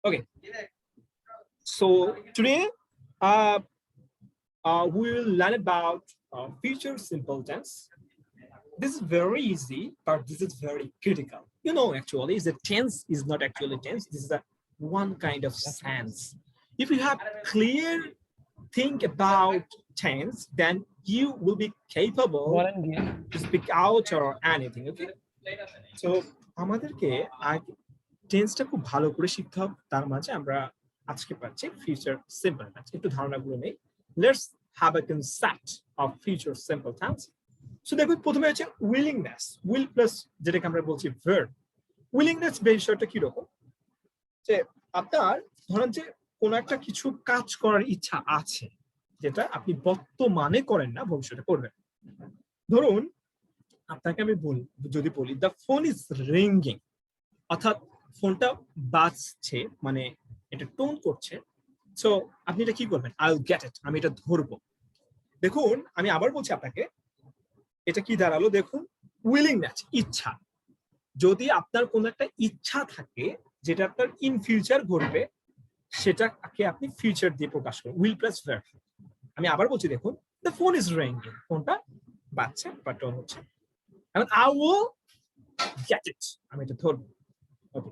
Okay, so today we will learn about future simple tense. This is very easy, but this is very critical. You know, actually, is the tense is not actually tense. This is a one kind of sense. If you have clear think about tense, then you will be capable to speak out or anything. Okay, so আমাদেরকে টেন্সটা খুব ভালো করে শিখতে হবে। তার মাঝে আমরা আজকে পাচ্ছি ফিউচার সিম্পল টেন্স। একটু ধারণাগুলো নেই। Let's have a concept of future simple tense. So দেখো প্রথমে হচ্ছে উইলিংনেস, উইল প্লাস যেটাকে আমরা বলছি ভার্ব। উইলিংনেস বিষয়টা কি রকম, যে আপনার ধরেন যে কোনো একটা কিছু কাজ করার ইচ্ছা আছে, যেটা আপনি বর্তমানে করেন না, ভবিষ্যতে করবেন। ধরুন আপনাকে আমি যদি বলি দ্য ফোন ইজ রিঙ্গিং, অর্থাৎ ফোনটা বাজছে, মানে এটা টোন করছে। সো আপনি এটা কি করবেন? আই উইল গেট ইট, আমি এটা ধরবো। দেখুন আমি আবার বলছি আপনাকে, এটা কি দাঁড়ালো? দেখুন উইলিংনেস, ইচ্ছা। যদি আপনার কোনো একটা ইচ্ছা থাকে যেটা আপনার ইন ফিউচার ঘটবে, সেটাকে আপনি ফিউচার দিয়ে প্রকাশ করেন, উইল প্লাস ভার্ব। আমি আবার বলছি, দেখুন দ্য ফোন ইজ রিঙ্গিং, ফোনটা বাজছে বা টোন হচ্ছে। এখন আই উইল গেট ইট, আমি এটা ধরবো। ওকে,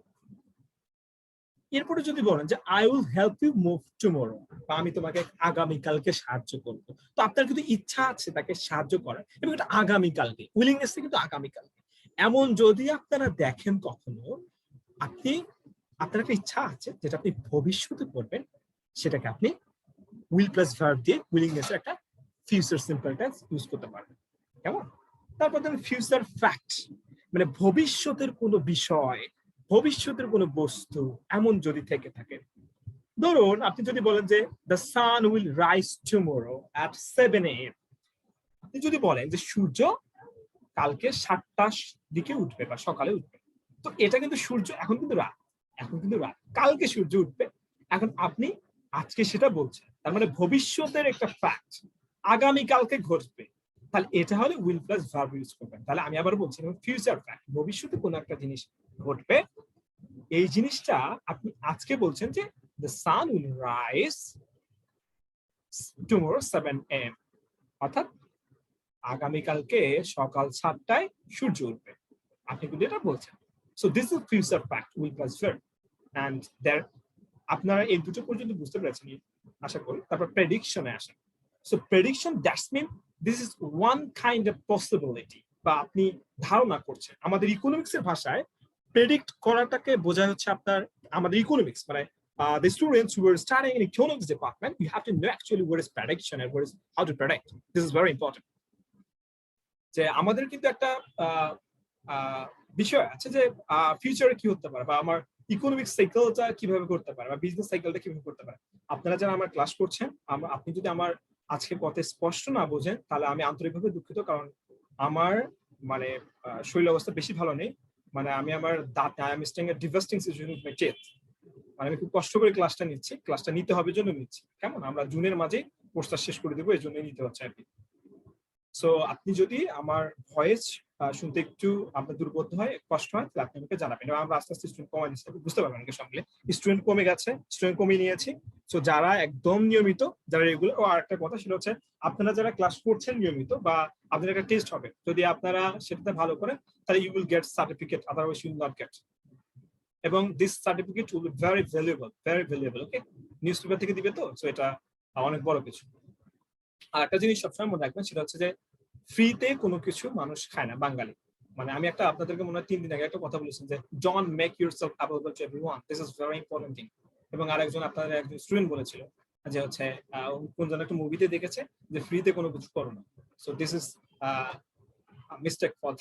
এরপরে যদি বলেন যে I will help you move tomorrow, বা আমি তোমাকে আগামীকালকে সাহায্য করব, তো আপনার কিন্তু ইচ্ছা আছে তাকে সাহায্য করার, এবং এটা আগামীকালকে, উইলিংনেস কিন্তু আগামীকালকে। এমন যদি আপনারা দেখেন কখনো, আপনি আপনার একটা ইচ্ছা আছে যেটা আপনি ভবিষ্যতে করবেন, সেটাকে আপনি উইল প্লাস ভার্ব দিয়ে উইলিংনেসের একটা ফিউচার সিম্পল টেন্স ইউজ করতে পারবেন। কেমন? তারপর দেখেন ফিউচার ফ্যাক্ট, মানে ভবিষ্যতের কোনো বিষয়, ভবিষ্যতের কোনো বস্তু এমন যদি থেকে থাকে। ধরুন আপনি যদি বলেন যে the sun will rise tomorrow at 7 AM, আপনি যদি বলেন যে সূর্য কালকে 7টার দিকে উঠবে বা সকালে উঠবে, তো এটা কিন্তু সূর্য এখন কিন্তু রাত, এখন কিন্তু রাত, কালকে সূর্য উঠবে। এখন আপনি আজকে সেটা বলছেন, তার মানে ভবিষ্যতের একটা ফ্যাক্ট আগামী কালকে ঘটবে, তাহলে এটা হলে উইল প্লাস ভার্ব ইউজ করবেন। তাহলে আমি আবার বলছি ফিউচার ফ্যাক্ট, ভবিষ্যতে কোনো একটা জিনিস ঘটবে, এই জিনিসটা আপনি আজকে বলছেন যে the sun will rise tomorrow 7 AM, অর্থাৎ আগামীকালকে সকাল 7টায় সূর্য উঠবে, আপনি কিন্তু এটা বলছেন। So this is future fact, will plus verb. And there আপনারা এই দুটো পর্যন্ত বুঝতে পেরেছেন আশা করি। তারপর প্রেডিকশনে আসেন। So prediction that's mean this is one kind of possibility, বা আপনি ধারণা করছেন। আমাদের ইকোনমিক্স এর ভাষায় প্রেডিক্ট করাটাকে বোঝায় হচ্ছে আপনার, আমাদের ইকোনমিক্স মানে the students who were studying in economics department, you have to know actually what is prediction and what is how to predict. This is very important. যে আমাদের কিন্তু একটা বিষয় আছে যে ফিউচারে কি হতে পারে, বা আমার ইকোনমিক সাইকেলটা কিভাবে করতে পারে, বা বিজনেস সাইকেলটা কিভাবে করতে পারে। আপনারা যারা আমার ক্লাস করছেন, আপনি যদি আমার আজকে কথা স্পষ্ট না বোঝেন, তাহলে আমি আন্তরিকভাবে দুঃখিত, কারণ আমার মানে শরীর অবস্থা বেশি ভালো নেই। মানে আমি আমার দাঁত, I am staying A ডিভাস্টিং situation with my teeth. মানে আমি খুব কষ্ট করে ক্লাসটা নিচ্ছি, ক্লাসটা নিতে হবে জন্য নিচ্ছি। কেমন? আমরা জুনের মাঝে কোর্সটা শেষ করে দেবো, এই জন্যই নিতে হচ্ছে আর কি। সো আপনি যদি আমার ভয়েস শুনতে একটু আপনার দুর্বোধ হয়, কষ্ট হয়, তাহলে আপনি আমাকে জানাবেন, এবং আমরা আস্তে আস্তে স্টুডেন্ট কমাই দিচ্ছি, বুঝতে পারবেন সঙ্গে। স্টুডেন্ট কমে গেছে, স্টুডেন্ট কমিয়ে নিয়েছি। সো যারা একদম নিয়মিত, যারা রেগুলার, ও আরেকটা কথা সেটা হচ্ছে আপনারা যারা ক্লাস করছেন নিয়মিত, বা আপনাদের একটা টেস্ট হবে, যদি আপনারা সেটাতে ভালো করেন, তাহলে you will get certificate, otherwise you will not get. এবং this certificate will be very valuable, very valuable. Okay, newspaper থেকে দিবে, তো সো এটা অনেক বড় কিছু। আর একটা জিনিস সবসময় মনে রাখবেন, সেটা হচ্ছে যে ফ্রিতে কোনো কিছু মানুষ খায় না, বাঙালি। মানে আমি একটা আপনাদেরকে মনে হয় 3 দিন আগে একটা কথা বলেছেন যে don't make yourself available to everyone, this is very important thing. এবং আরেকজন আপনাদের একজন স্টুডেন্ট বলেছিল যে হচ্ছে কোন জন একটা মুভিতে দেখেছে যে ফ্রিতে কোনো কিছু করো না। So this is mistake for.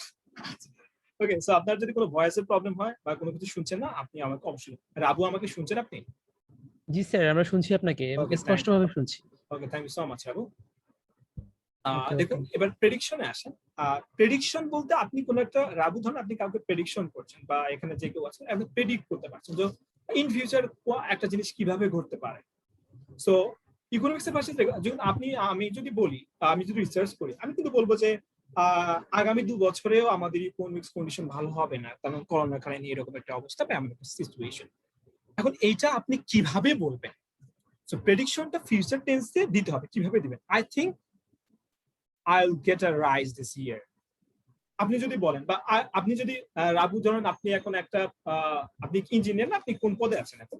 Okay, so আপনার যদি কোনো ভয়েসের প্রবলেম হয় বা কোনো কিছু শুনছেন না, আপনি আমাকে অবশ্যই, আবু আমাকে শুনছেন আপনি? জি স্যার, আমরা শুনছি আপনাকে, স্পষ্টভাবে শুনছি। Okay, thank you so much Abu. দেখুন এবার প্রেডিকশনে আসেন। প্রেডিকশন বলতে আপনি কোন একটা, রাবু ধরুন আপনি কাউকে প্রেডিকশন করছেন, বা এখানে যে কেউ আছেন আপনি প্রেডিক্ট করতে পারছেন যে ইন ফিউচার একটা জিনিস কিভাবে ঘটতে পারে। সো ইকোনমিক্সের ভাষায় যখন আমি যদি বলি, আমি যদি রিসার্চ করি, আমি কিন্তু বলবো যে আগামী 2 বছরেও আমাদের ইকোনমিক্স কন্ডিশন ভালো হবে না, কারণ করোনার কারণে এরকম একটা অবস্থা বা এমন একটা সিচুয়েশন। এখন এইটা আপনি কিভাবে বলবেন? সো প্রেডিকশনটা ফিউচার টেন্সে দিতে হবে। কিভাবে দিবেন? I think I'll get a rise this year. আপনি যদি বলেন বা আপনি যদি রাবু ধরেন আপনি এখন একটা আপনি ইঞ্জিনিয়ার না, আপনি কোন পদে আছেন এখন?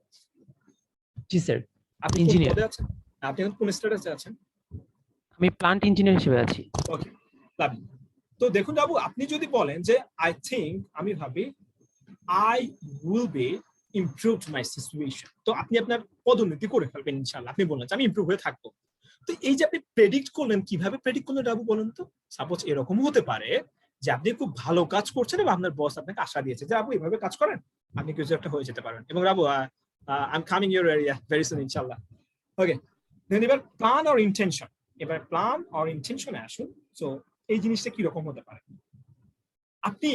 জি স্যার, আপনি কোন ইঞ্জিনিয়ার। পদে আছেন? আপনি এখন কোন স্ট্যাটাসে আছেন? আমি প্লান্ট ইঞ্জিনিয়ার হিসেবে আছি। ওকে, লাভলি। তো দেখুন রাবু, আপনি যদি বলেন যে আই থিংক, আমি ভাবি I will be improved my situation, তো আপনি আপনার পদোন্নতি করে ফেলবেন ইনশাআল্লাহ। আপনি বললেন যে আমি ইমপ্রুভ হয়ে থাকবো। তো এই যে আপনি প্রেডিক্ট করলেন, কিভাবে প্রেডিক্ট করলেন রাবু বলেন তো? সাপোজ এরকম হতে পারে যে আপনি খুব ভালো কাজ করছেন এবং আপনার বস আপনাকে আশা দিয়েছে যে আপনি এভাবে কাজ করেন, আপনি কিছু একটা হয়ে যেতে পারেন। এবং Rabu, I am coming your area very soon ইনশাআল্লাহ। ওকে, দেন এবার প্ল্যান অর ইন্টেনশন। এবার প্ল্যান অর ইন্টেনশনে আসুন। সো এই জিনিসটা কি রকম হতে পারে? আপনি,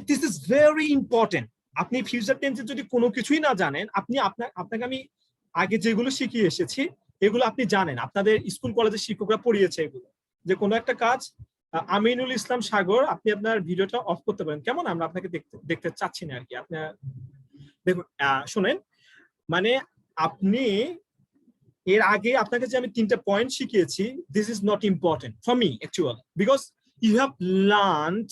দিস ইজ ভেরি ইম্পর্টেন্ট। আপনি ফিউচার টেন্সে যদি কোনো কিছুই না জানেন, আপনি আপনাকে আমি আগে যেগুলো শিখিয়ে এসেছি এগুলো আপনি জানেন, আপনাদের স্কুল কলেজের শিক্ষকরা পড়িয়েছে এগুলো। যে কোনো একটা কাজ, আমিনুল ইসলাম সাগর, আপনি আপনার ভিডিওটা অফ করতে পারেন কেমন? আমরা আপনাকে দেখতে চাচ্ছি না আর কি। আপনার দেখুন, শুনেন, মানে আপনি এর আগে আপনাকে যে আমি 3টা পয়েন্ট শিখিয়েছি, this is not important for me actually, because you have learned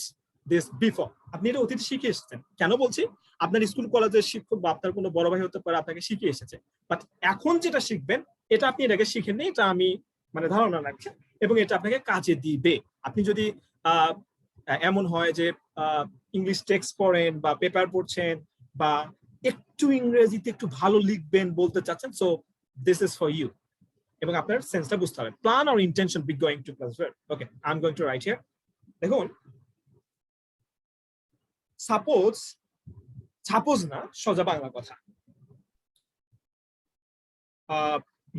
this before. আপনি এটা অতীতে শিখে এসেছেন। কেন বলছি? আপনার স্কুল কলেজের শিক্ষক বা আপনার কোনো বড় ভাই হতে পারে আপনাকে শিখিয়ে এসেছে, বাট এখন যেটা শিখবেন এটা আপনি এটাকে শিখেননি, এটা আমি মানে ধারণা রাখছি, এবং এটা আপনাকে কাজে দিবে। আপনি যদি এমন হয় যে ইংলিশ টেক্সট পড়েন বা পেপার পড়ছেন বা একটু ইংরেজিতে একটু ভালো লিখবেন বলতে চাচ্ছেন, so this is for you. এবং আপনার সেন্সটা বুঝতে হবে। Plan or intention be going to plus verb. Okay, I am going to right here. দেখুন, সাপোজ না, সোজা বাংলা কথা।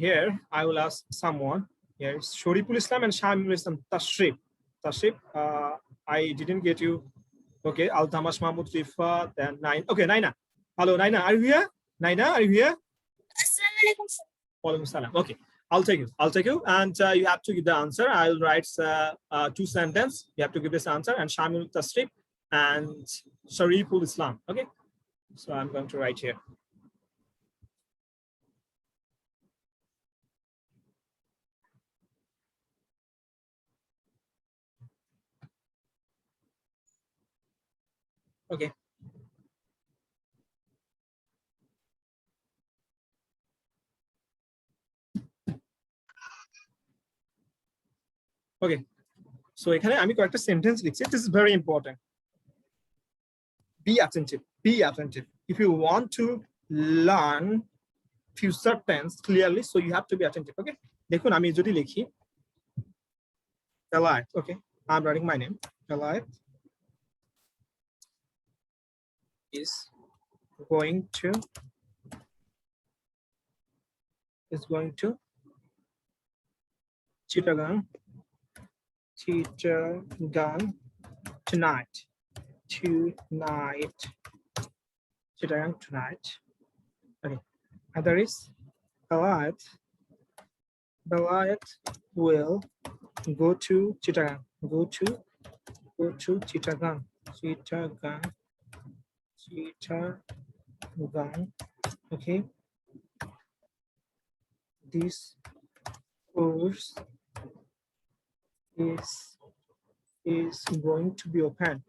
Here I will ask someone. Here Shariful Islam and Shamil Islam Tashrif, I didn't get you. Okay, Al Tamash Mahmoud Rifa, then Nine. Okay, Naina. Hello, Naina, are you here? Naina, are you here? Assalamu alaikum, sir. Walaikum salam. Okay, I'll take you, and you have to give the answer. I'll write 2 sentences. You have to give this answer, and Shamil Tasrif and Shariful Islam. Okay, so I'm going to write here. Okay. Okay, so এখানে আমি কয়েকটা sentence লিখছি। This is very important. Be attentive. Be attentive. If you want to learn future tense clearly, so you have to be attentive. Okay, দেখুন আমি যদি লিখি Elite. Okay, I'm writing my name. Elite is going to Chittagong tonight. Chittagong tonight. Okay. Other is Balayat will go to Chittagong. Go to Chittagong. Okay. This course is going to be opened.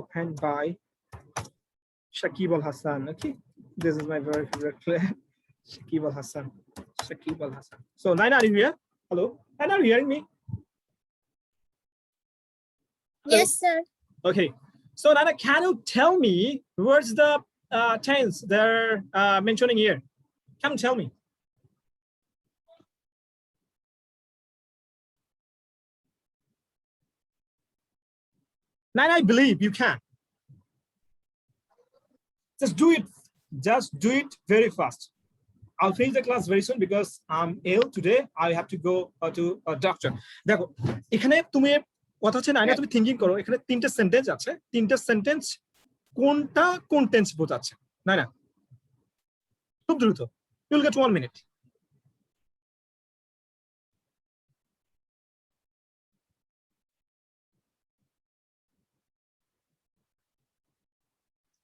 Opened by Shakib Al Hassan. Okay, this is my very favorite player, Shakib Al Hassan. So Naina, are you here? Hello, Naina, are you hearing me? Hello? Yes, sir. Okay, so Naina, can you tell me where's the tense they're mentioning here? Can you tell me? Naina, I believe you can. Just do it very fast. I'll finish the class very soon because I'm ill today. I have to go to a doctor. দেখো, এখানে তুমি কথা হচ্ছে নাইনা, তুমি thinking করো। এখানে 3টে sentence আছে, 3টে সেন্টেন্স কোনটা কোন টেন্স বোঝাচ্ছে? নাইনা, খুব দ্রুত, you'll get 1 minute.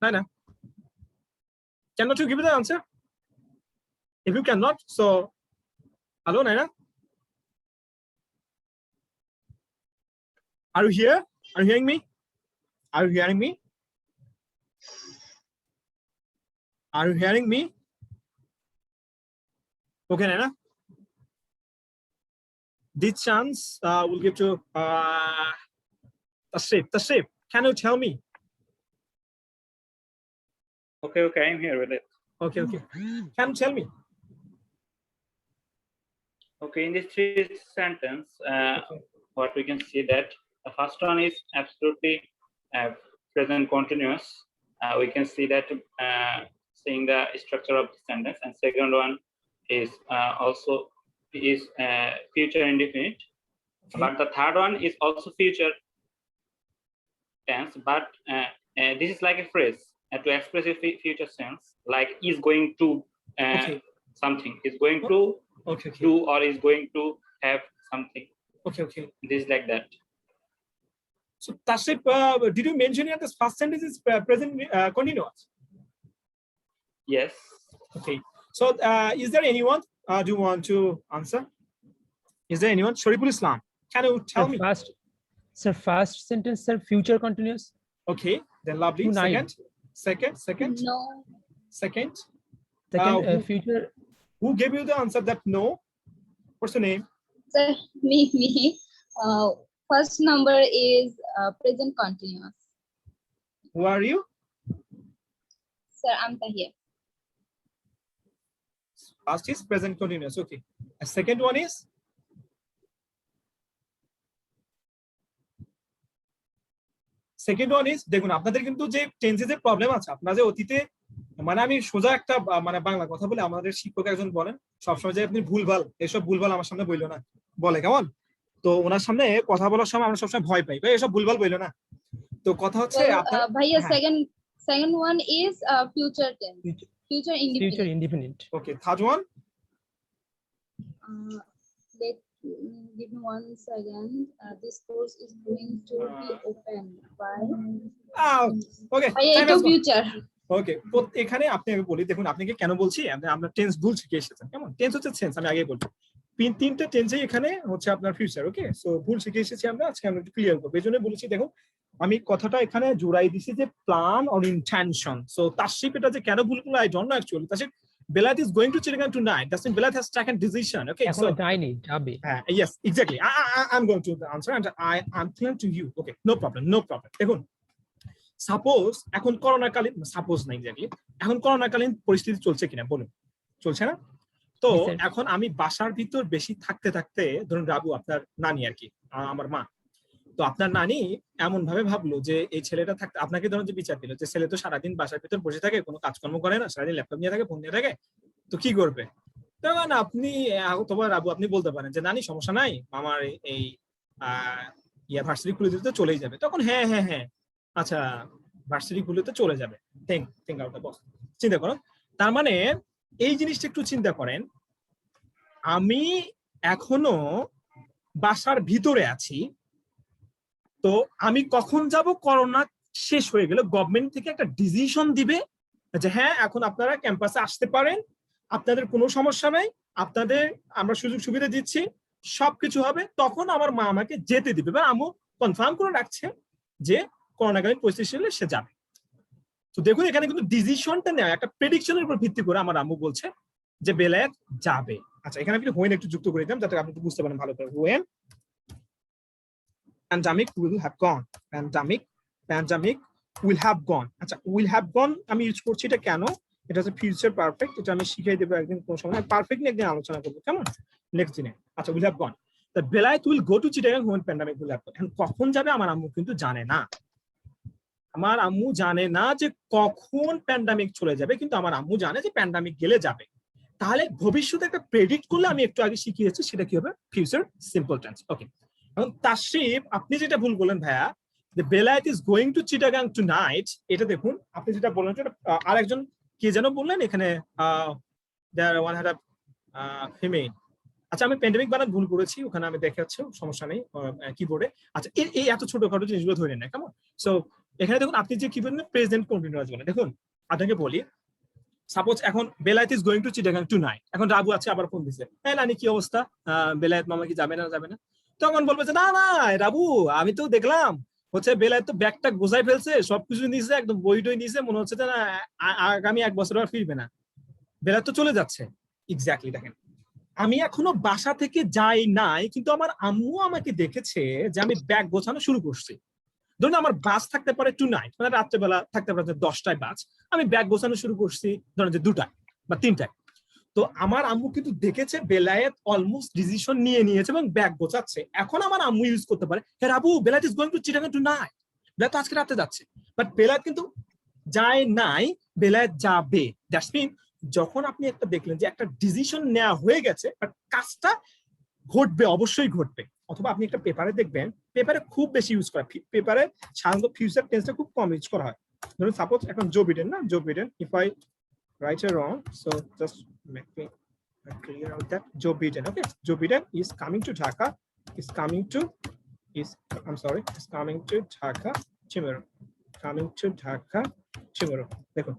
Naina, cannot you give me the answer? If you cannot, so hello, Naina. Are you here? Are you hearing me? Are you hearing me? Are you hearing me? Okay, Naina. This chance will give to Tashrif, can you tell me? Okay, I'm here with it. Okay. Can you tell me? Okay, in this three sentence, what we can see that the first one is absolutely present continuous. We can see that seeing the structure of the sentence, and second one is also is future indefinite. Okay. But the third one is also future tense, but this is like a phrase to express a future sense, like is going to something, is going to do, or is going to have something. Okay. This is like that. So Tashrif, did you mention here this first sentence is present continuous? Yes. Okay. So is there anyone do you want to answer? Is there anyone? Shariful Islam, can you tell me? First sentence, sir, future continuous. Okay, then lovely. Second. No. Second, Future. who gave you the answer that no? What's your name? Sir, me. First number is present continuous. Who are you? Sir, I'm Tahir. First is present continuous. Okay. A second one is? Second one is, দেখুন আপনাদের কিন্তু যে টেন্সেসের problem আছে, আপনারা যে অতীতে মানে আমি সোজা একটা মানে বাংলা কথা বলে আমাদের শিক্ষক একজন বলেন সবসময় যে আপনি ভুলভাল এসব ভুলভাল আমার সামনে বইলো না, বলে কেমন? তো ওনার সামনে কথা বলার সময় আমরা সবসময় ভয় পাই, ভাই এসব ভুলভাল বইলো না। তো কথা হচ্ছে আপনার ভাইয়া second one is future tense. Future independent. Okay, third one? Give me 1 second. This course is going to be open by okay. Future. ওকে, তো এখানে আপনি আগে বলি, দেখুন আপনাকে কেন বলছি আমরা টেন্স ভুল শিখে এসেছেন, কেমন? টেন্স হচ্ছে সেন্স, আমি আগে বলবো তিনটা টেন্সে এখানে হচ্ছে আপনার ফিউচার। ওকে, সো ভুল শিখে এসেছি আমরা, আজকে আমরা একটু ক্লিয়ার করবো। এই জন্য বলেছি দেখুন আমি কথাটা এখানে জোড়াই দিছি যে plan or intention. So Tashrif এটা যে কেন ভুল করলো I don't know actually. Tashrif, Belat is going to Chittagong tonight. That's when Belat has taken decision. Okay, so যাবে। yes, exactly. I'm going to the answer and I'm clear to you. Okay, no problem. দেখুন suppose এখন করোনাকালীন, suppose না exactly, এখন করোনাকালীন পরিস্থিতি চলছে কিনা বলুন, চলছে না? তো এখন আমি বাসার ভিতর বেশি থাকতে ধরুন রাবু আপনার নানি আর কি, আমার মা, তো আপনার নানি এমন ভাবে ভাবলো যে এই ছেলেটা থাকতে আপনাকে ধরুন যে বিচার দিল যে ছেলে তো সারাদিন বাসার ভিতর বসে থাকে, কোনো কাজকর্ম করে না, সারাদিন ল্যাপটপ নিয়ে থাকে, ফোন নিয়ে থাকে, তো কি করবে? তখন আপনি অথবা রাবু আপনি বলতে পারেন যে নানি সমস্যা নাই, আমার এই ভার্সিটি খুলে দিতে চলেই যাবে। তখন হ্যাঁ আচ্ছা ভার্সিটি খুলে তো চলে যাবে, থিঙ্ক আউট দ্য বক্স, চিন্তা করো। তার মানে এই জিনিসটা একটু চিন্তা করেন, আমি এখনো বাসার ভিতরে আছি, তো আমি কখন যাব? করোনা শেষ হয়ে গেলে গভর্নমেন্ট থেকে একটা ডিসিশন দিবে যে হ্যাঁ এখন আপনারা ক্যাম্পাসে আসতে পারেন, আপনাদের কোনো সমস্যা নাই, আপনাদের আমরা সুযোগ সুবিধা দিচ্ছি, সবকিছু হবে। তখন আমার মা আমাকে যেতে দিবে বা আম্মু কনফার্ম করে রাখছে যে করোনাকালীন পরিস্থিতি হলে সে যাবে। তো দেখুন এখানে কিন্তু ডিসিশনটা নেওয়া একটা প্রেডিকশনের উপর ভিত্তি করে আমার আম্মু বলছে যে বেলায়েত যাবে। আচ্ছা এখানে আপনি হোয়েন একটু যুক্ত করে দিলাম যাতে আপনি একটু বুঝতে পারেন ভালো করে। When pandemic will have gone, pandemic will have gone। আচ্ছা will have gone আমি ইউজ করছি এটা কেন? এটা হচ্ছে ফিউচার পারফেক্ট, এটা আমি শিখিয়ে দেবো একদিন কোন সময়, পারফেক্ট নিয়ে একদিন আলোচনা করবো, কেমন? নেক্সট দিনে। আচ্ছা will have gone, the Belayat will go to Chittagong when pandemic will have gone। এখন কখন যাবে আমার আম্মু কিন্তু জানে না, আমার আম্মু জানে না যে কখন প্যান্ডামিক চলে যাবে, কিন্তু আমার আম্মু জানে যে প্যান্ডামিক গেলে যাবে। তাহলে ভবিষ্যতে একটা প্রেডিক্ট করলে আমি একটু আগে শিখিয়েছি সেটা কি হবে? Future simple tense. ওকে, এখন Tashrif আপনি যেটা ভুল বললেন ভাইয়া, যে Belayat is going to Chittagong tonight, এটা দেখুন আপনি যেটা বললেন সেটা আরেকজন কে যেন বললেন এখানে there one had a female আচ্ছা আমি প্যান্ডেমিক বানান ভুল করেছি, ওখানে আমি দেখাচ্ছি, সমস্যা নেই কিবোর্ডে। আচ্ছা এই এত ছোটখাটো জিনিসগুলো ধরে নেয়, কেমন? সো এখানে দেখুন আপনি যে কি বললেন প্রেজেন্ট কন্টিনিউয়াস বলেন। দেখুন আপনাকে বলি, সাপোজ এখন Belayet is going to Chittagong tonight, এখন রাবু আছে আবার ফোন দিছে, হ্যাঁ নানি কি অবস্থা, বেলায়েত মামা কি যাবে না, তখন বলবে যে না না রাবু আমি তো দেখলাম হচ্ছে বেলায়েত তো ব্যাগটা গোছাই ফেলছে, সবকিছু নিয়েছে, একদম বই টই নিয়েছে, মনে হচ্ছে যে না আগামী 1 বছর আর ফিরবে না, বেলায়েত তো চলে যাচ্ছে। এক্স্যাক্টলি দেখেন, আমি এখনো বাসা থেকে যাই নাই, কিন্তু আমার আম্মু আমাকে দেখেছে যে আমি ব্যাগ গোছানো শুরু করছি। ধরুন আমার বাস থাকতে পারে টুনাইট, মানে রাত্রেবেলা থাকতে পারে 10টায় বাস, আমি ব্যাগ গোছানো শুরু করছি ধরেন যে 2টায় বা 3টায়। তো আমার আম্মু কিন্তু দেখেছে বেলায়েত অলমোস্ট ডিসিশন নিয়ে নিয়েছে এবং ব্যাগ গোছাচ্ছে। এখন আমার আম্মু ইউজ করতে পারে, হ্যাঁ Rabu Belayet is going to Chittagong tonight, Belayet আজকে রাতে যাচ্ছে, বাট বেলায়েত কিন্তু যায় নাই, বেলায়েত যাবে। দ্যাটস মিন যখন আপনি একটা দেখলেন যে একটা ডিসিশন নেওয়া হয়ে গেছে, বাট কাজটা ঘটবে, অবশ্যই ঘটবে। অথবা আপনি একটা পেপারে দেখবেন, পেপারে খুব বেশি ইউজ করা, পেপারে সাধারণত ফিউচার টেন্সটা খুব কম ইউজ করা হয়। ধরুন সাপোজ এখন জো বিডেন না, Joe Biden, if I write a wrong, so just make me clear out that Joe Biden, okay, Joe Biden is coming to Dhaka, is coming to Dhaka tomorrow, দেখুন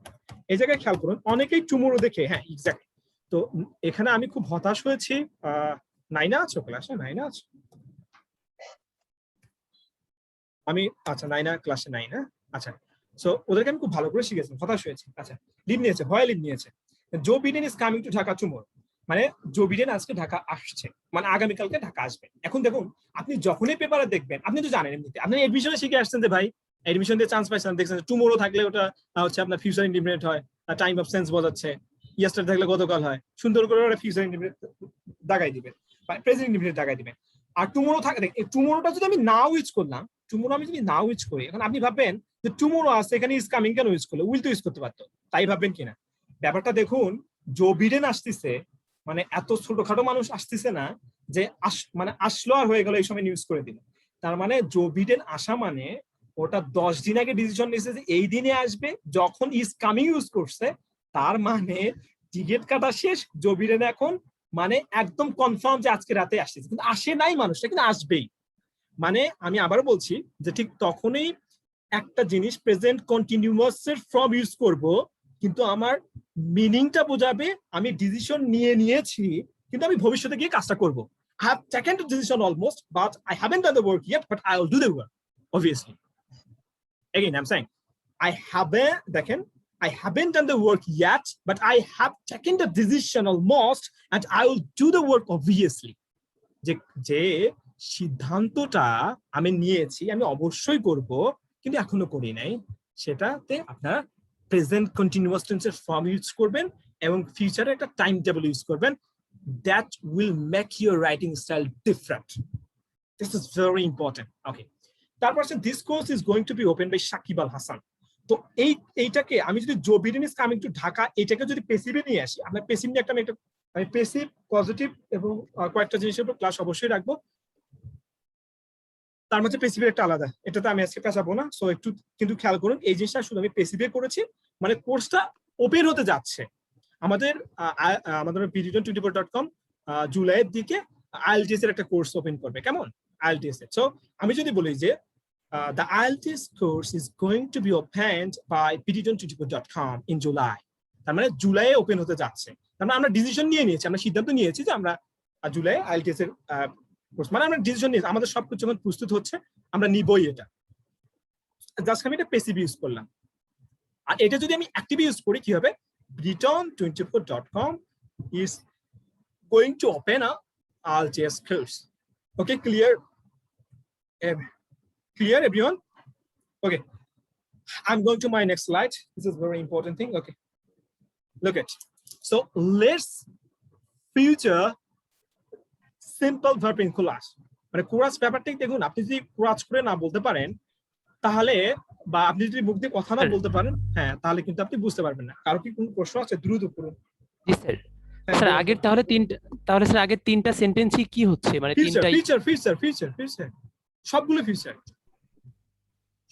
এই জায়গায় খেয়াল করুন, অনেকেই tomorrow দেখে, হ্যাঁ exactly. তো এখানে আমি খুব হতাশ হয়েছি। নাইনা আছো ক্লাসে? নাইনা আছো? আমি আচ্ছা নাইনা ক্লাসে নাই না, আচ্ছা। সো ওদেরকে আমি খুব ভালো করে শিখেছি, হতাশ হয়েছি। আচ্ছা লিড নিয়েছে, ভয় লিড নিয়েছে। Joe Biden is coming to Dhaka tomorrow, মানে জো বিডেন আজকে ঢাকা আসছে, মানে আগামীকালকে ঢাকা আসবে। এখন দেখুন আপনি যখনই পেপারে দেখবেন, আপনি তো জানেন এমনিতে আপনি এডমিশনে শিখে আসছেন যে ভাই এডমিশন দিয়ে চান্স পাইছেন, দেখছেন টুমোরো থাকলে ওটা হচ্ছে আপনার ফিউচার ইন্ডিপেন্ডেন্ট হয়, টাইম অফ সেন্স বোঝাচ্ছে, ইয়েস্টারডে থাকলে গতকাল হয়, সুন্দর করে ওরা ফিউচার ইন্ডিপেন্ডেন্ট দাগাই দিবেন, প্রেজেন্ট ইন্ডিপেন্ডেন্ট দাগাই দিবেন। আর টুমোরো থাকে, টুমোরোটা যদি আমি নাও ইউজ করলাম, টুমোরো আমি যদি নাও ইউজ করি, এখন আপনি ভাববেন যে টুমোরো আছে এখানে ইজ কামিং কেন ইউজ করলে, উইল তো ইউজ করতে পারতো, তাই ভাববেন কিনা? ব্যাপারটা দেখুন, জো বিডেন আসতেছে, মানে এত ছোটখাটো মানুষ আসতেছে না যে মানে আসলো আর হয়ে গেল এই সময় ইউজ করে দিল। তার মানে জো বিডেন আসা মানে ওটা 10 দিন আগে ডিসিশন নিয়েছে যে এই দিনে আসবে, যখন ইজ কামিং ইউজ করছে, তার মানে টিকিট কাটা শেষ, জো বিডেন এখন মানে একদম কনফার্ম যে আজকে রাতে আসছে, কিন্তু আসে নাই মানুষটা, কিন্তু আসবেই। মানে আমি আবারও বলছি যে ঠিক তখনই একটা জিনিস প্রেজেন্ট কন্টিনিউয়াস এর ফর্ম ইউজ করব, কিন্তু আমার মিনিংটা বোঝাবে আমি ডিসিশন নিয়েছি, কিন্তু আমি ভবিষ্যতে গিয়ে কাজটা করব। I have taken the decision almost, but I haven't done the work yet, but I will do the work, obviously. Again, I'm saying, I haven't done the work yet, but I have taken the decision almost, and I will do the work, obviously. যে সিদ্ধান্তটা আমি নিয়েছি, আমি অবশ্যই করব, কিন্তু এখনো করি নাই, সেটাতে আপনারা প্রেজেন্ট কন্টিনিউয়াস টেন্সের ফর্ম ইউজ করবেন এবং ফিউচারে একটা টাইম টেবল ইউজ করবেন। That will make your writing style different. This is very important. Okay. তারপর this course is going to be opened by Shakib Al Hasan. তো এইটাকে আমি যদি Joe Biden is coming to Dhaka এটাকে যদি পেসিভে নিয়ে আসি, আমরা পেসিভ নিয়ে একটা আমি পেসিভ, পজিটিভ এবং কয়েকটা জিনিসের উপর ক্লাস অবশ্যই রাখবো, তার মধ্যে পেসিভের একটা আলাদা, এটাতে আমি আজকে পেঁচাবো না। সো একটু কিন্তু খেয়াল করুন, এই জিনিসটা শুধু আমি পেসিভে করেছি, মানে কোর্সটা ওপেন হতে যাচ্ছে আমাদের pdton24.com জুলাইয়ের দিকে IELTS এর একটা কোর্স ওপেন করবে, কেমন? IELTS এর। সো আমি যদি বলি যে the IELTS course is going to be opened by pdton24.com in July, তার মানে জুলাইয়ে ওপেন হতে যাচ্ছে। তার মানে আমরা ডিসিশন নিয়েছি, আমরা সিদ্ধান্ত নিয়েছি যে আমরা জুলাই IELTS এর কোর্স, মানে আমরা ডিসিশন নিয়েছি, আমাদের সবকিছু যখন প্রস্তুত হচ্ছে আমরা নিবই এটা। জাস্ট আমি এটা প্যাসিভ ইউজ করলাম। আর এটা যদি আমি অ্যাক্টিভ ইউজ করি কি হবে, pdton24.com is going to open a IELTS course. Okay, clear? Clear, everyone? Okay, I'm going to my next slide. This is very important thing. Okay, look at. So let's future simple verb in collage. মানে chorus ব্যাপারটা দেখুন, আপনি যদি chorus করে না বলতে পারেন তাহলে, বা আপনি যদি মুখ দিয়ে কথা না বলতে পারেন, হ্যাঁ তাহলে কিন্তু আপনি বুঝতে পারবেন না। কারো কি কোনো প্রশ্ন আছে? দ্রুত করুন। জি স্যার। স্যার আগের তাহলে স্যার আগের 3টা সেন্টেন্সই কি হচ্ছে, মানে 3টাই ফিউচার,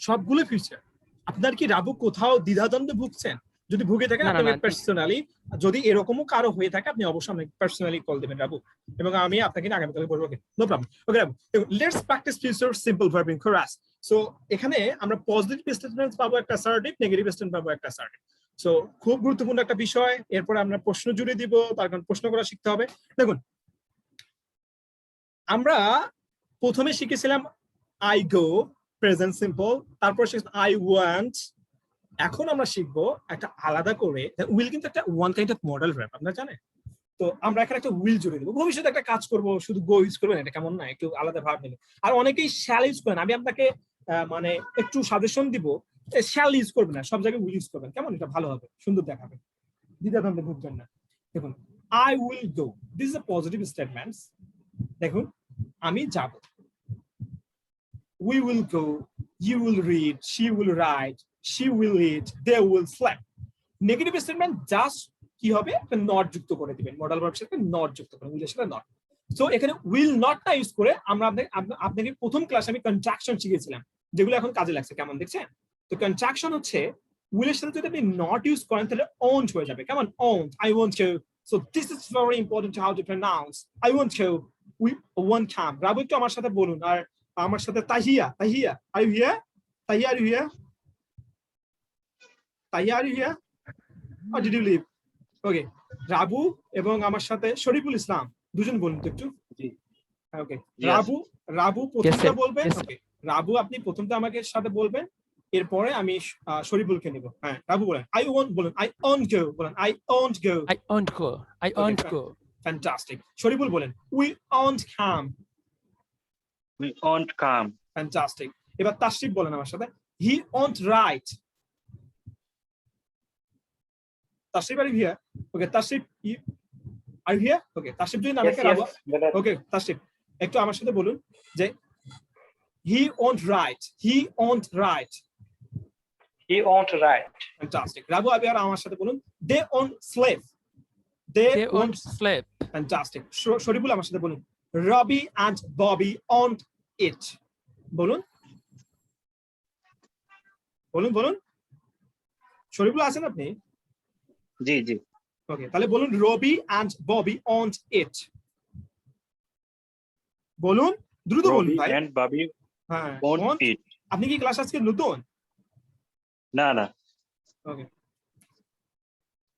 সবগুলো ফিউচার। আপনার কি রাবু কোথাও দ্বিধাদ্বন্দ্বে ভুগছেন যদি ভুগে থাকে না, আপনি না, না, আমাকে পার্সোনালি, যদি এরকমও কারো হয়ে থাকে আপনি অবশ্যই আমাকে পার্সোনালি কল দিবেন রাবু, এবং আমি আপনাকে আগামীকাল বলবো। Okay, no problem. Okay Rabu, let's practice future simple verb in chorus. So এখানে আমরা পজিটিভ স্টেটমেন্টস পাবো একটা, অ্যাসার্টিভ, নেগেটিভ স্টেটমেন্ট পাবো একটা, অ্যাসার্টিভ। সো খুব গুরুত্বপূর্ণ একটা বিষয়। এরপর আমরা প্রশ্ন জুড়ে দিব, তার কারণ প্রশ্ন করা শিখতে হবে। দেখুন, আমরা প্রথমে শিখেছিলাম আই গো, প্রেজেন্ট সিম্পল, তারপর শিখেছিলাম আই ওয়ান্ট। এখন আমরা শিখবো একটা আলাদা করে, উইল কিন্তু একটা one kind of modal verb, আপনারা জানেন। তো আমরা এখানে একটা উইল জুড়ে দেবো। ভবিষ্যতে একটা কাজ করব, শুধু গো ইউজ করবেন, এটা কেমন না, একটু আলাদা ভার্ব নেবে। আর অনেকেই শ্যাল ইউজ করেন, আমি আপনাকে মানে একটু সাজেশন দিব, শ্যাল ইউজ করবেন না, সব জায়গায় উইল ইউজ করবেন, কেমন, এটা ভালো হবে, সুন্দর দেখাবে, দ্বিধাদ্বন্দ্বে ভুগবেন না। দেখুন, I will go, this is a positive statements. দেখুন, আমি যাব। We will go, you will read, she will write, she will eat, they will sleep. Negative statement just কি হবে, নট যুক্ত করে দিবেন, মডেল ভার্বের সাথে নট যুক্ত করে, উইলের সাথে নট। সো এখানে উইল নটটা ইউজ করে আমরা আপনাকে প্রথম ক্লাসে আমি কন্ট্রাকশন শিখিয়েছিলাম, যেগুলো এখন কাজে লাগছে, কেমন দেখছেন? তো কন্ট্রাকশন হচ্ছে উইলের সাথে যদি আপনি নট ইউজ করেন তাহলে ওন্ট হয়ে যাবে, কেমন, won't, I want to. So this is very important how to pronounce I want to, we want come. Rabu একটু আমার সাথে বলুন, আর আমার সাথে Tahiya, Tahiya are you here, Tahiya are you here, Tahiya are you here, or did you leave? Okay, Rabu এবং আমার সাথে শরীফুল ইসলাম, দুজন বলুন তো একটু। ওকে, রাবু প্রথমটা বলবেন। ওকে, রাবু আপনি প্রথমটা আমাকে সাথে বলবেন, এরপরে আমি শরীফুলকে নিব। হ্যাঁ, রাবু বলেন আই ওয়ান্ট, বলেন আই ওন্ট গো, বলেন I won't go, I won't go, I won't go. Fantastic. Shariful বলেন we won't come, We won't come. Fantastic. এবার তাশরিফ বলেন আমার সাথে, he won't write. Tashrif are you here? Okay, Tashrif are you here? Okay, Tashrif যদি নামে রাবু। ওকে, তাশরিফ একটু আমার সাথে বলুন যে he won't write, he won't write, He won't write. Fantastic. Rabu আবি আর আমার সাথে বলুন they won't sleep, they They won't won't sleep. Fantastic. Shariful আমার সাথে বলুন Robi and Bobby won't eat, বলুন বলুন বলুন। শরীফুল আছেন আপনি? জি জি। ওকে, তাহলে বলুন Robi and Bobby won't eat, বলুন দ্রুত বলুন Robbie ভাই। and Bobby হ্যাঁ, won't want। eat. আপনি কি ক্লাস আজকে নতুন? না না। ওকে,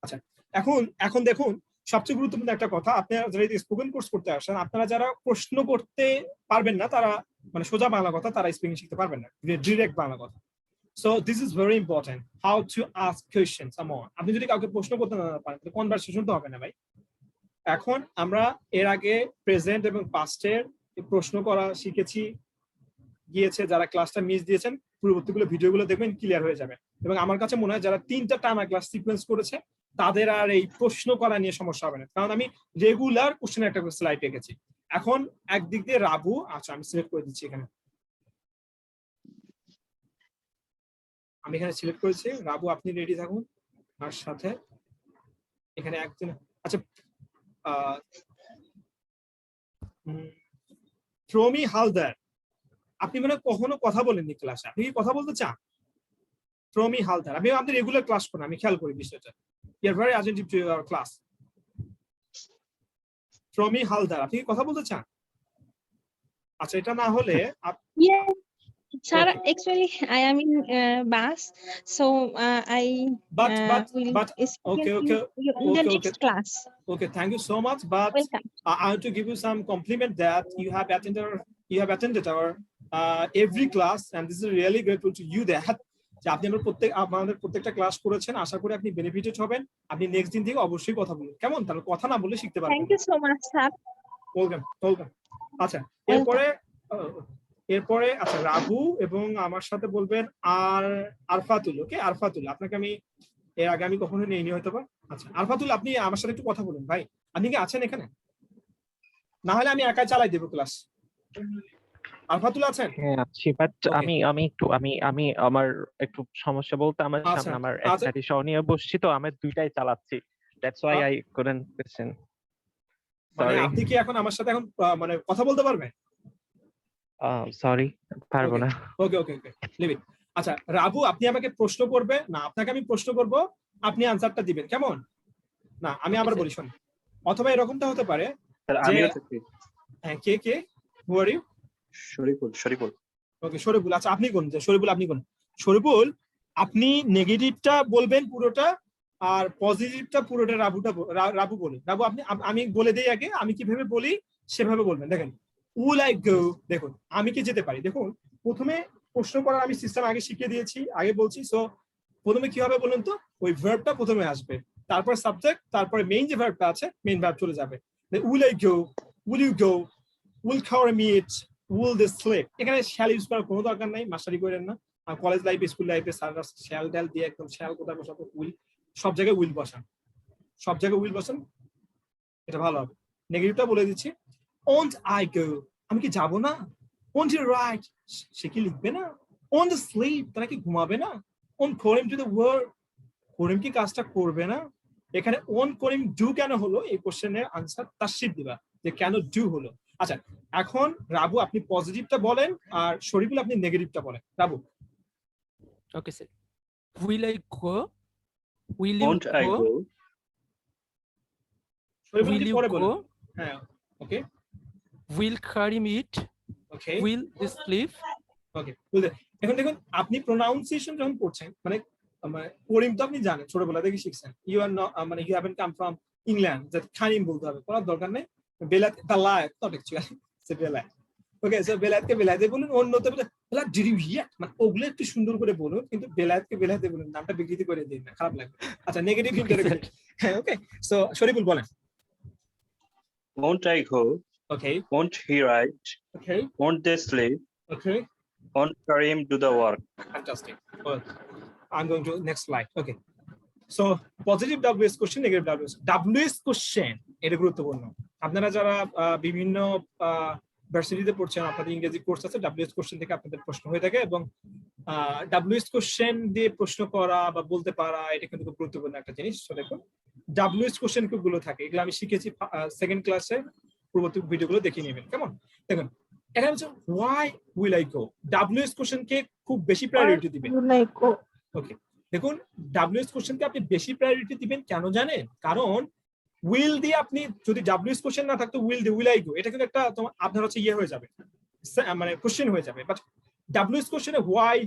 আচ্ছা, এখন দেখুন সবচেয়ে গুরুত্বপূর্ণ একটা কথা, আপনারা যারা স্পোকেন কোর্স করতে আসেন, আপনারা যারা প্রশ্ন করতে পারবেন না, তারা মানে সোজা বাংলা কথা, তারা স্পিকিং শিখতে পারবেন না, ডিরেক্ট বাংলা কথা। So this is very important, how to ask questions. আপনি যদি কাউকে প্রশ্ন করতে না পারেন তাহলে কনভারসেশন তো হবে না ভাই। এখন আমরা এর আগে প্রেজেন্ট এবং পাস্টের প্রশ্ন করা শিখেছি গিয়েছে, যারা ক্লাসটা মিস দিয়েছেন পূর্ববর্তীগুলো ভিডিওগুলো দেখবেন, ক্লিয়ার হয়ে যাবে। এবং আমার কাছে মনে হয় যারা 3টা টানা ক্লাস সিকোয়েন্স করেছে তাদের আর এই প্রশ্ন করা নিয়ে সমস্যা হবে না, কারণ আমি রেগুলার কোশ্চেন একটা স্লাইড রেখেছি। এখন একদিক দিয়ে রাবু, আচ্ছা আমি সিলেক্ট করে দিচ্ছি এখানে, আমি এখানে সিলেক্ট করেছি রাবু, আপনি রেডি থাকুন। আর সাথে এখানে একজন, আচ্ছা প্রমি হালদার, আপনি মানে কখনো কথা বলেননি ক্লাসে, আপনি কি কথা বলতে চান? প্রমি হালদার, আপনি রেগুলার ক্লাস করেন, আমি খেয়াল করি বিষয়টা। You are very attentive to your class. Promi Haldar, আপনি কি কথা বলতে চান? আচ্ছা, এটা না হলে Yes, sir. Actually, I am in bus, so I But will okay, speak in the okay. next class. Okay, thank you so much. But Welcome. I want to give you some compliment that you have attended our every class, and this is really grateful to you that যে আপনি আমাদের প্রত্যেকটা class করেছেন। আশা করি আপনি benefited হবেন। আপনি next দিন থেকে অবশ্যই কথা বলুন, কেমন? তাহলে কথা না বলে শিখতে পারবেন। Thank you so much, sir. Welcome. আচ্ছা, এরপরে আচ্ছা রাবু এবং আমার সাথে বলবেন আর আরফাতুল। ওকে, আরফাতুল, আপনাকে আমি এর আগে আমি কখনো নেইনি হয়তো বা। আচ্ছা আরফাতুল, আপনি আমার সাথে একটু কথা বলুন ভাই। আপনি কি আছেন এখানে? না হলে আমি একাই চালাই দেবো ক্লাস। আরফাতুল আছেন? হ্যাঁ আছি, বাট আমি আমার একটু সমস্যা বলতে আমার সামনে আমার স্টাডি শো নিয়ে বসছি, তো আমি দুইটাই চালাচ্ছি, that's why I couldn't listen. মানে আপনি কি এখন আমার সাথে এখন মানে কথা বলতে পারবেন? সরি, পারবো না। ওকে লিভ ইট। আচ্ছা রাবু, আপনি আমাকে প্রশ্ন করবে না, আপনাকে আমি প্রশ্ন করব, আপনি আনসারটা দিবেন, কেমন? না আমি আবার বলি শোন, অথবা এরকমটা হতে পারে স্যার যে আমিও থাকি। হ্যাঁ কে হু আর ইউ? শরীফুল। ওকে শরীফুল, আচ্ছা আপনি কোন, শরীফুল আপনি কোন? শরীফুল আপনি নেগেটিভটা বলবেন পুরোটা, আর পজিটিভটা পুরোটা রাবু বলে। রাবু আপনি আমি বলে দেই আগে, আমি কিভাবে বলি সেভাবে বলবেন। দেখেন উইল আই গো, দেখুন আমি কি যেতে পারি। দেখুন প্রথমে প্রশ্ন করার আমি সিস্টেম আগে শিখিয়ে দিয়েছি, আগে বলছি। সো প্রথমে কি হবে বলুন তো, ওই ভার্বটা প্রথমে আসবে, তারপর সাবজেক্ট, তারপরে মেইন যে ভার্বটা আছে মেইন ভার্ব চলে যাবে। Will I go, will you go, will খাওয়ার মিট, উইল দে স্লিপ। এখানে শ্যাল ইউজ করার কোনো দরকার নাই, মাস্টারি করেন না। কলেজ লাইফে স্কুল লাইফে সারা শ্যাল ডাল দিয়ে একদম শ্যাল কোথায় বসাবো, উইল সব জায়গায় উইল বসান, সব জায়গায় উইল বসান, এটা ভালো হবে। নেগেটিভটা বলে দিচ্ছি, ওন্ট আই গো, আমি কি যাব না? ওন্ট ইউ রাইট, সে কি লিখবে না? ওন দ্য স্লিপ, তারা কি ঘুমাবে না? Won't Karim do the work, Karim কি কাজটা করবে না? এখানে ওন করিম ডু কেন হলো, এই কোশ্চেনের আনসার তাসশিফ দিবা যে কেন ডু হলো। আচ্ছা এখন রাবু আপনি পজিটিভটা বলেন, আর শরীফুল আপনি নেগেটিভটা বলেন। Rabu okay sir, will I go, will you Won't I go, go? Shariful will আপনি ইউ পরে বলেন। গো, হ্যাঁ okay will Karim eat, okay will sleep. Okay এখন দেখুন আপনি প্রোনাউন্সিয়েশন যখন করছেন, মানে করিম তো আপনি জানেন ছোটবেলা থেকে শিখছেন, ইউ আর নট মানে you haven't come from England, যে খানিম বলতে হবে, কোনো দরকার নেই। বেলাত বেলায়েত নট অ্যাকচুয়ালি, সে বেলায়েত। ওকে সো বেলায়েতকে বেলায়েতে বলুন, অন্যতে বলে বেলায়েত ডিড ইউ হিয়ার, মানে ওগুলো একটু সুন্দর করে বলুন, কিন্তু বেলায়েতকে বেলায়েতে বলুন, নামটা বিকৃতি করে দিন না, খারাপ লাগবে। আচ্ছা নেগেটিভ ইন্টারোগেটিভ, হ্যাঁ ওকে। সো শরীফুল বলেন। Won't I go? Okay Won't he write? Okay Won't they sleep? Okay Won't Karim do the work? fantastic. Well, I'm going to next slide. Okay. So positive WS question, negative WS question, এটা গুরুত্বপূর্ণ। আপনারা যারা বিভিন্ন ভার্সিটিতে পড়ছেন, আপনাদের ইংরেজি course আছে, WS কোশ্চেন থেকে আপনাদের প্রশ্ন হয়ে থাকে, এবং WS কোশ্চেন দিয়ে প্রশ্ন করা বা বলতে পারা এটা কিন্তু খুব গুরুত্বপূর্ণ একটা জিনিস। তো দেখুন WS কোশ্চেন গুলো থাকে, এগুলো আমি শিখেছি সেকেন্ড ক্লাসে, পূর্ববর্তী ভিডিওগুলো দেখিয়ে নেবেন, কেমন? দেখুন এটা হচ্ছে why will I go, WS question কে খুব বেশি প্রায়োরিটি দিবেন। ওকে দেখুন WS কোশ্চেনকে আপনি বেশি প্রায়োরিটি দিবেন কেন জানেন? কারণ উইল দিয়ে আপনি যদি WS কোশ্চেন না থাকতো উইল আই গো, এটা কিন্তু একটা আপনার হচ্ছে ইয়ে হয়ে যাবে, মানে কোশ্চেন হয়ে যাবে। বাট WS কোশ্চেনে হোয়াই,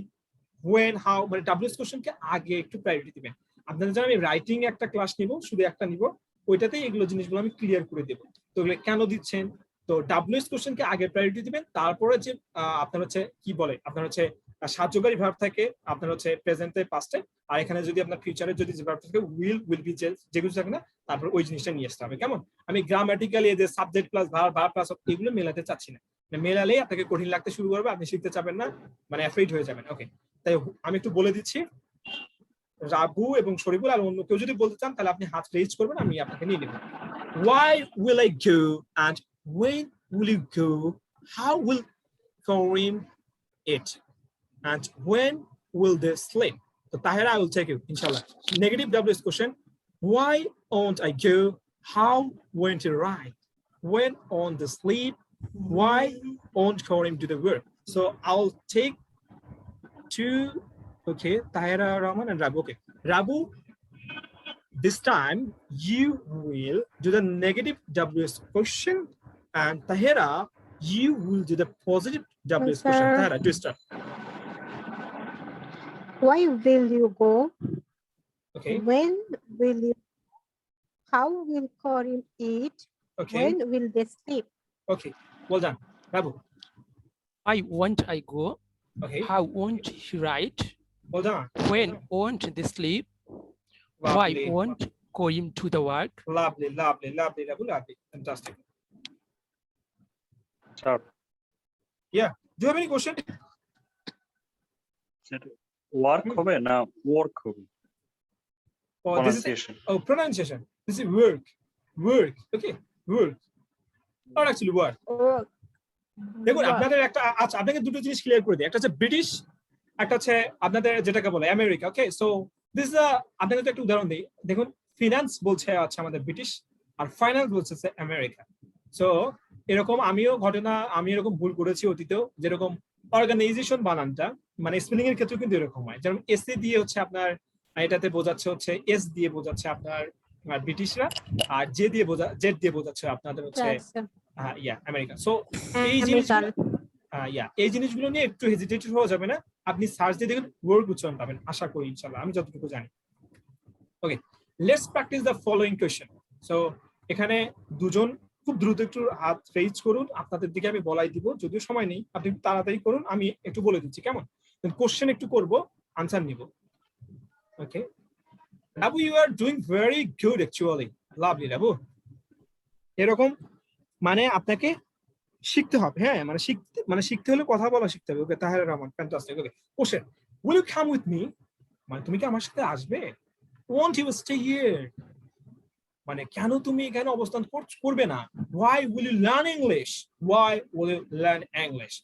হোয়েন, হাউ, মানে WS কোশ্চেনকে আগে একটু প্রায়োরিটি দিবেন। আপনাদের জন্য আমি রাইটিং একটা ক্লাস নিব, শুধু একটা নিব, ওইটাতেই এগুলো জিনিসগুলো আমি ক্লিয়ার করে দেবো। তো এগুলো কেন দিচ্ছেন, তো WS কোশ্চেনকে আগে প্রায়োরিটি দিবেন, তারপরে যে আপনার হচ্ছে কি বলে, আপনার হচ্ছে সাহায্যকারী ভার্ব থাকে, আপনার হচ্ছে প্রেজেন্টে পাস্টে, আর এখানে যদি আপনার ফিউচারে যদি যে ভার্ব থাকে উইল বি, যেগুলো থাকে না, তারপর ওই জিনিসটা নিয়ে আসতে হবে, কেমন? আমি গ্রামাটিক্যালি যে সাবজেক্ট প্লাস ভার্ব প্লাস এগুলো মেলাতে চাচ্ছি না, মেলালেই আপনাকে কঠিন লাগতে শুরু করবে, আপনি শিখতে চাবেন না, মানে অ্যাফ্রেড হয়ে যাবেন। ওকে তাই আমি একটু বলে দিচ্ছি, রাবু এবং শরীফুল আর অন্য কেউ যদি বলতে চান তাহলে আপনি হাত রেজ করবেন, আমি আপনাকে নিয়ে নেব। Why will I go and when will you go? How will Karim eat? And when will they sleep? So Tahira, I will take you, inshallah. Negative WS question. Why won't I go? How won't you ride? When on the sleep? Why won't Karim do the work? So I'll take two. Okay, Tahira, Rahman, and Rabu. Okay, Rabu, this time you will do the negative WS question, and Tahira, you will do the positive WS question. sir. Tahira, do start. Why will you go? Okay, When will you? How will Karim eat? okay, When will they sleep? okay. Well done, Rabu. I won't I go, Okay, how won't he write, well done. when won't they sleep, why Lovely, won't Karim to the work. lovely, Rabu, lovely, fantastic. Sir, Do you have any question? work হবে না work হবে? Oh, this is Pronunciation. pronunciation. This is work. Okay, work. Not actually work. Oh, দেখুন work. আপনাদের একটা, আচ্ছা আপনাকে দুটো জিনিস ক্লিয়ার করে দিই, একটা হচ্ছে ব্রিটিশ, একটা হচ্ছে আপনাদের যেটাকে বলে আমেরিকা। ওকে সো দিস আপনাদের তো একটা উদাহরণ দিই, দেখুন ফিনান্স বলছে আচ্ছা আমাদের ব্রিটিশ, আর ফাইন্যান্স বলছে আমেরিকা। সো এরকম আমি এরকম ভুল করেছি অতীতেও, যেরকম অর্গানাইজেশন বানানটা মানে স্পেলিং এর ক্ষেত্রে কিন্তু এরকম হয়, যেমন এসএ দিয়ে হচ্ছে আপনার এটাতে বোঝাচ্ছে হচ্ছে এস দিয়ে বোঝাচ্ছে আপনার ব্রিটিশরা, আর জে দিয়ে জেড দিয়ে বোঝাচ্ছে আপনাদের হচ্ছে Jackson. আমেরিকা। সো এই American. জিনিসগুলো এই জিনিসগুলো নিয়ে একটু হেজিটেটেড হওয়া যাবে না, আপনি সার্চ দিয়ে দেখুন ওয়ার্ড উচ্চারণ পাবেন আশা করি ইনশাআল্লাহ, আমি যতটুকু জানি। Okay, let's practice the following question. So এখানে দুজন খুব দ্রুত একটু হাত রেজ করুন, আপনাদের দিকে আমি বলাই দিব, যদিও সময় নেই আপনি তাড়াতাড়ি করুন, আমি একটু বলে দিচ্ছি কেমন। কোশ্চেন একটু করব, আনসার নিব। Okay Rabu, you are doing very good actually, lovely Rabu. এরকম মানে আপনাকে শিখতে হবে, হ্যাঁ মানে শিখতে হলে কথা বলা শিখতে হবে। Okay Taher Rahman, fantastic. Okay question, will you come with me, মানে তুমি কি আমার সাথে আসবে? ওয়ন্ট ইউ স্টে হিয়ার, মানে কেন তুমি এখানে অবস্থান করবে না? why will you learn English, why will you learn English,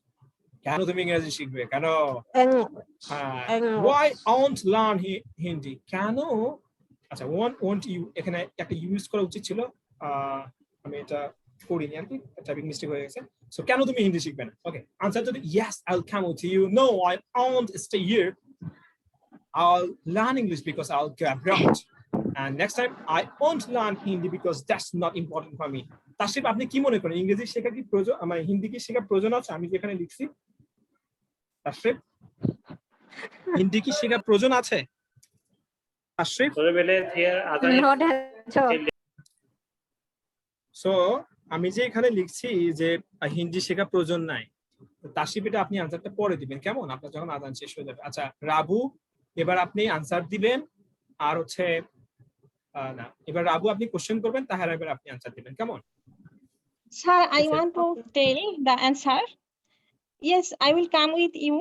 কেন তুমি ইংরেজি শিখবে কেন? why won't learn Hindi, কেন? আচ্ছা won't you এখানে একটা ইউজ করা উচিত ছিল, আমি এটা করিনি আর কি, টাইপিং মিস্টেক হয়ে গেছে। সো কেন তুমি হিন্দি শিখবে না? ওকে আনসার যদি yes I'll come with you, no I won't stay here, I'll learn English because I'll go abroad, and next time I won't learn Hindi because that's not important for me. Tashrif আপনি কি মনে করেন ইংরেজি শেখা কি প্রয়োজন, আমার হিন্দি কি শেখা প্রয়োজন আছে? আমি যেখানে লিখছি তাশরিফ, হিন্দি কি শেখা প্রয়োজন আছে? তাশরিফ সো আমি যে এখানে লিখছি যে হিন্দি শেখা প্রয়োজন নাই, তাশরিফ এটা আপনি আনসারটা পরে দিবেন কেমন, আপনার যখন আজান শেষ হয়ে যাবে। আচ্ছা রাবু এবার আপনি আনসার দিবেন, আর হচ্ছে না এবার রাবু আপনি কোশ্চেন করবেন, তাহলে এবার আপনি আনসার দিবেন কেমন? Sir, I want to tell the answer. Yes, I will come with you.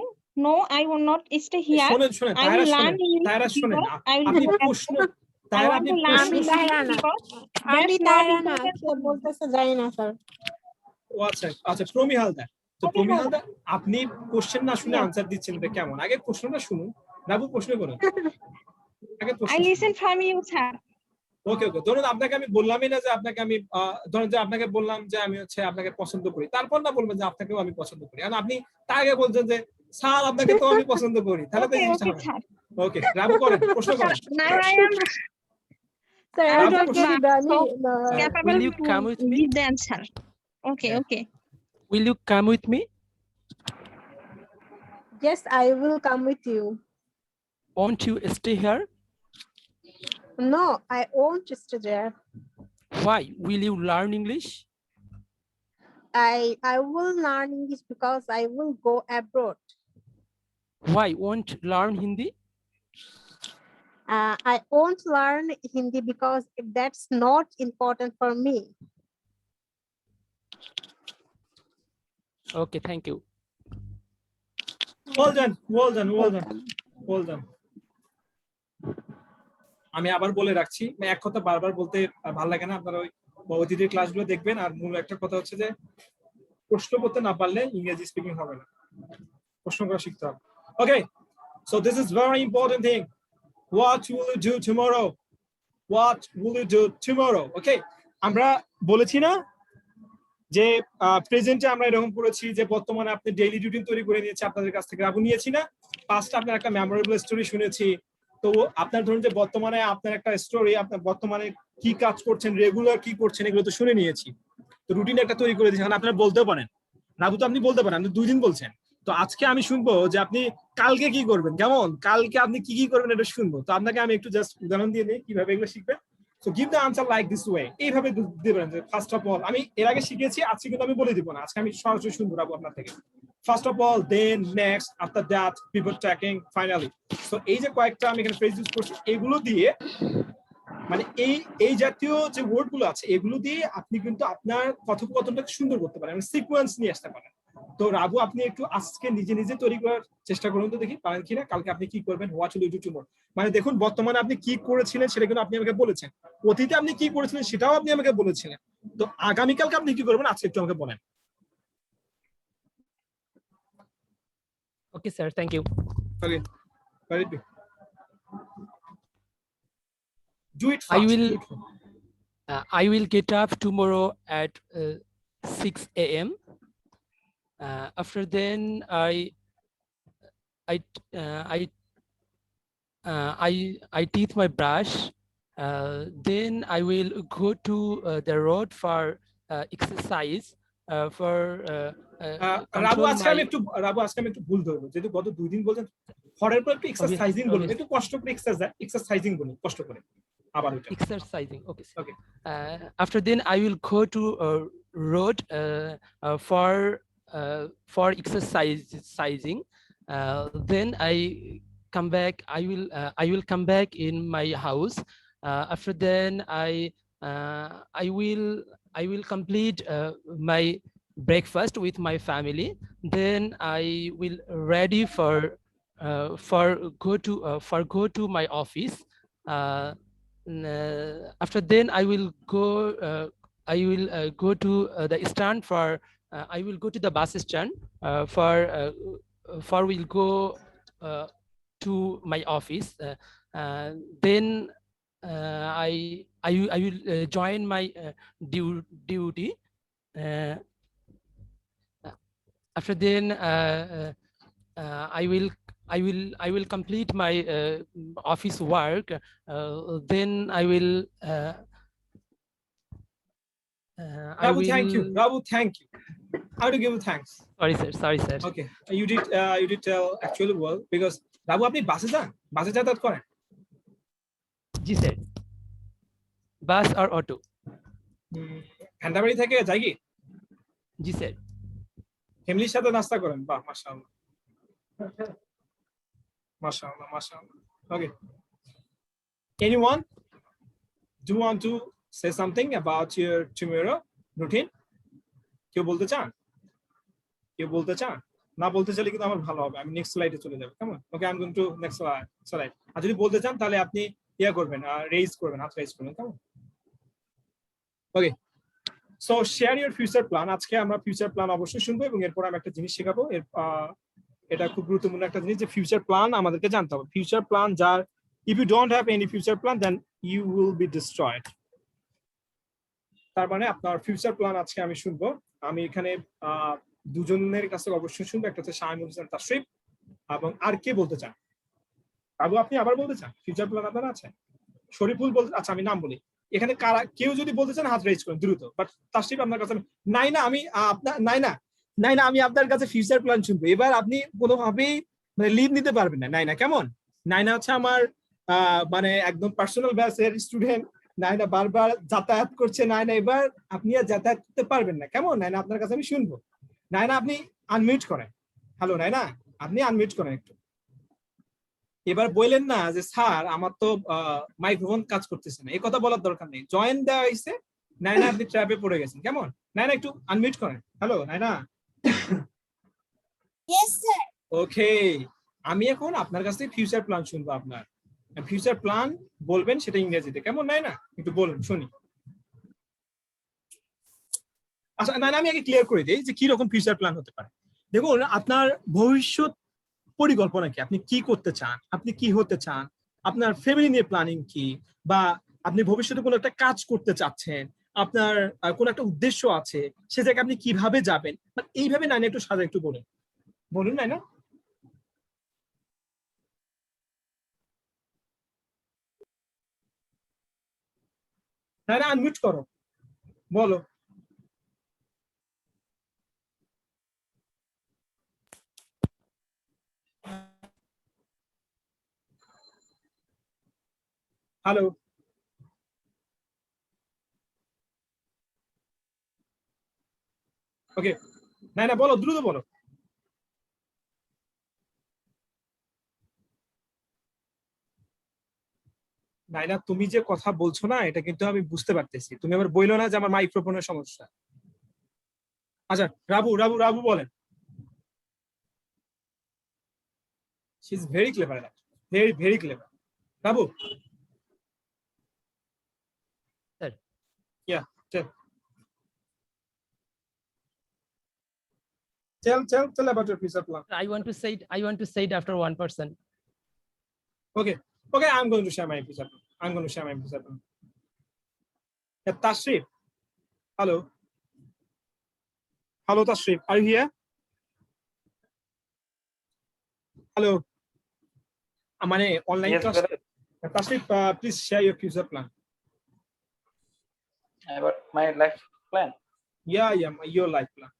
No, I will not stay here. শুনেন I will learn English তারা শুনেন, because I will আপনি go প্রশ্ন abroad. I তারা want আপনি to learn প্রশ্ন English because আমি that's not তারা না, important কে for me. বলতেছে জানি না স্যার। ও আচ্ছা আচ্ছা প্রমি হালদার, তো প্রমি প্রমি হালদার। হালদার আপনি কোশ্চেন না শুনে Yes. আনসার দিচ্ছেন, এটা কেমন? আগে প্রশ্নটা শুনুন, রাবু প্রশ্ন করুন, আগে প্রশ্ন I listen from you, sir. ওকে ওকে ধরুন আপনাকে আমি বললামই না যে আপনাকে আমি ধরুন যে আপনাকে বললাম যে আমি হচ্ছে আপনাকে পছন্দ করি, তারপর না বলবেন যে আপনাকেও আমি পছন্দ করি, কারণ আপনি তার আগে বলছেন যে স্যার আপনাকে তো আমি পছন্দ করি, তাহলে তো এই Okay, জিনিসটা okay, হবে। sir. ওকে রাবু করেন, প্রশ্ন করেন। Now I am sir I আমি don't অলরেডি জানি না। capable Will you come to with me? give the answer. Okay, Yeah. okay. Will you come with me? Yes, I will come with you. Won't you stay here? No, I won't stay there. Why? Will you learn English? I will learn English because I will go abroad. Why won't learn Hindi? I won't learn Hindi because that's not important for me. Okay, thank you. Well done, well done, well done, well done. আমি আবার বলে রাখছি, এক কথা বারবার বলতে ভালো লাগে না, আপনারা ওই অতিথির ক্লাসগুলো দেখবেন, আর মূল একটা কথা হচ্ছে যে প্রশ্ন করতে না পারলে ইংরেজি স্পিকিং হবে না, প্রশ্ন করা শিখতে হবে। Okay so this is very important thing, what will you do tomorrow, what will you do tomorrow. Okay আমরা বলেছি না যে প্রেজেন্টে আমরা এরকম করেছি যে বর্তমানে আপনি ডেইলি রুটিন তৈরি করে নিয়েছি আপনাদের কাছ থেকে, আপনি নিয়েছি না, পাঁচটা আপনার একটা মেমোরেবল স্টোরি শুনেছি। তো আপনার ধরুন যে বর্তমানে আপনার একটা স্টোরি, আপনার বর্তমানে কি কাজ করছেন, রেগুলার কি করছেন, এগুলো তো শুনে নিয়েছি। তো রুটিন একটা তৈরি করে দিয়েছি, আপনারা বলতেও পারেন, রাবু তো আপনি বলতে পারেন, আপনি 2 দিন বলছেন। তো আজকে আমি শুনবো যে আপনি কালকে কি করবেন, কেমন কালকে আপনি কি কি করবেন এটা শুনবো। তো আপনাকে আমি একটু জাস্ট উদাহরণ দিয়ে দিই কিভাবে এগুলো শিখবেন। So give the answer like this way, এইভাবে দিবেন যে ফার্স্ট অফ অল, আমি এর আগে শিখেছি, আজকে কিন্তু আমি বলে দিব না, আজকে আমি সরাসরি শুনবো রাবু আপনার থেকে। First of all, then, next, after that, pivot tracking, finally. So এই যে কয়েকটা আমি এখানে ফ্রেজ ইউজ করছি, এগুলো দিয়ে মানে এই জাতীয় যে ওয়ার্ড গুলো আছে এগুলো দিয়ে আপনি কিন্তু আপনার কথোপকথনটাকে সুন্দর করতে পারেন, মানে সিকোয়েন্স নিয়ে আসতে পারেন। তো রাবু আপনি একটু আজকে নিজে নিজে তৈরি করার চেষ্টা করুন তো দেখি পারেন কিনা, কালকে আপনি কি করবেন, what will you do tomorrow. মানে দেখুন বর্তমানে আপনি কি করেছিলেন সেটা কিন্তু আপনি আমাকে বলেছেন, অতীতে আপনি কি করেছিলেন সেটাও আপনি আমাকে বলেছিলেন, তো আগামীকালকে আপনি কি করবেন আজকে একটু আমাকে বলেন। Okay, sir. Thank you. Okay, let it be. Do it fast. I will. Do it fast. I will get up tomorrow at 6 a.m. After then, I I teeth my brush. Then I will go to the road for exercise for Rabu control আজকে my আমি একটু ভুল ধরবো, যেহেতু গত 2 দিন বলছেন ফরের পর একটু এক্সারসাইজিং বলুন, একটু কষ্ট করে এক্সারসাইজিং বলুন, কষ্ট করে আবার ওইটা। exercising. Okay. Okay. After then I will go to road for exercising. Then I come back. I will come back in my house. After then I will complete my breakfast with my family. Then I will ready for go to my office. After then I will go to the stand for I will go to the bus stand for will go to my office. Then I will join my duty. After then I will complete my office work. Then I will Rabu, thank you. Rabu, thank you. How to give you thanks? Sorry sir. Okay, you did tell actually well, because Rabu আপনি বাসে যাতায়াত করেন? জি sir, বাস আর auto. ভ্যান্ডাবাড়ি থেকে যাই কি? জি sir. ফ্যামিলির সাথে নাস্তা করেন? বাহ, মাশাআল্লাহ মাশাআল্লাহ মাশাআল্লাহ। Okay, anyone do want to say something about your tomorrow routine? কেউ বলতে চান? না বলতে চাইলে কিন্তু আমার ভালো হবে, আমি নেক্সট স্লাইডে চলে যাব। কেমন? Okay, I am going to next slide. আর যদি বলতে চান তাহলে আপনি করবেন, রেইজ করবেন, হাত রেইজ করবেন। কেমন? Okay, so share your future plan. আজকে আমরা ফিউচার প্ল্যান অবশ্যই শুনবো, এবং এরপর আমি একটা জিনিস শেখাবো। এটা খুব গুরুত্বপূর্ণ একটা জিনিস, যে ফিউচার প্ল্যান আমাদেরকে জানতে হবে। ফিউচার প্ল্যান যার, if you don't have any future plan then you will be destroyed. তার মানে আপনার ফিউচার প্ল্যান আজকে আমি শুনবো। আমি এখানে দুজনের কাছে অবশ্যই শুনবো, একটা হচ্ছে শামীম হোসেন তাশরিফ, এবং আর কে বলতে চান? বাবু, আপনি আবার বলতে চান ফিউচার প্ল্যান আপনার আছে? শরীফুল বলতে, আচ্ছা আমি নাম বলি, এখানে কারা কেউ যদি বলতে চান হাত রেজ করেন দ্রুত। বাট তাশরিফ আপনার কাছে আমি আপনার কাছে ফিউচার প্ল্যান শুনবো। এবার আপনি কোনোভাবেই মানে লিভ নিতে পারবেন না। নাইনা কেমন? নাইনা হচ্ছে আমার মানে একদম পার্সোনাল ব্যাচের স্টুডেন্ট। নাইনা বারবার যাতায়াত করছে। নাইনা, এবার আপনি আর যাতায়াত করতে পারবেন না। কেমন নাইনা? আপনার কাছে আমি শুনবো। নাইনা, আপনি আনমিউট করেন। হ্যালো নাইনা, আপনি আনমিউট করেন একটু। এবার বললেন না যে স্যার আমার তো মাইক্রোফোন কাজ করতেছে না, এই কথা বলার দরকার নেই। জয়েন দেওয়া হয়েছে। নাইনা, আপনি ট্র্যাপে পড়ে গেছেন। কেমন নাইনা? একটু আনমিউট করেন। হ্যালো নাইনা। Yes sir. ওকে, আমি এখন আপনার কাছ থেকে ফিউচার প্ল্যান শুনবো। আপনার ফিউচার প্ল্যান বলবেন, সেটা ইংরেজিতে। কেমন নাইনা? একটু বলুন শুনি। আচ্ছা নাইনা, আমি আগে ক্লিয়ার করে দিই যে কি রকম ফিউচার প্ল্যান হতে পারে। দেখুন, আপনার ভবিষ্যৎ পরিকল্পনা কি, আপনি কি করতে চান, আপনি কি হতে চান, আপনার ফ্যামিলি নিয়ে প্ল্যানিং কি, বা আপনি ভবিষ্যতে কোনো একটা কাজ করতে চাচ্ছেন, আপনার কোনো একটা উদ্দেশ্য আছে, সে জায়গায় আপনি কিভাবে যাবেন, মানে এইভাবে নাইনা একটু সাজা একটু বলুন নাইনা। নাইনা আনমিউট করো, বলো। হ্যালো, ওকে নাইনা বলো, দ্রুত বলো। নাইনা, তুমি যে কথা বলছো না, এটা কিন্তু আমি বুঝতে পারতেছি। তুমি আবার বইলো না যে আমার মাইক্রোফোনের সমস্যা। আচ্ছা রাবু রাবু রাবু বলেন। She is very clever, very very clever. Rabu. Sir. Yeah, tell about your future plan. I want to say it after one person. Okay, I'm going to share my future plan. Yeah, Tashrif. Hello Tashrif, are you here? Hello. online Yes, class. brother. Tashrif, please share your future plan. About my life plan. Yeah, your life plan.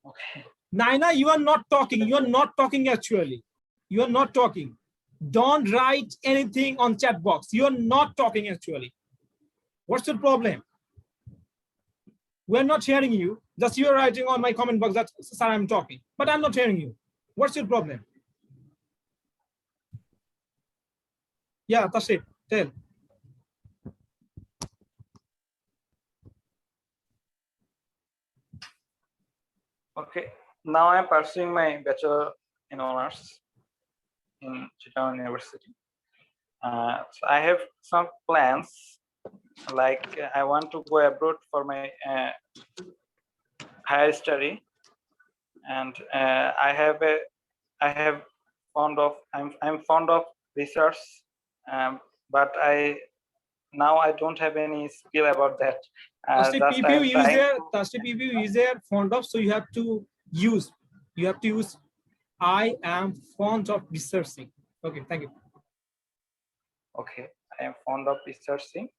Okay. Naina, you are not talking. You are not talking actually. You are not talking. Don't write anything on chat box. You are not talking actually. What's your problem? We're not hearing you. Just you are writing on my comment box that, sir, I'm talking. But I'm not hearing you. What's your problem? Yeah, Tashrif, tell. Okay. Now I'm pursuing my bachelor in honors in Chittagong University. So I have some plans, like I want to go abroad for my higher study, and I'm fond of research, but now I don't have any skill about that. Tashrif, Just if I you am use trying there, to- Tashrif, if you use there fond of, so you have to use I am fond of researching. Okay, thank you. Okay, I am fond of researching,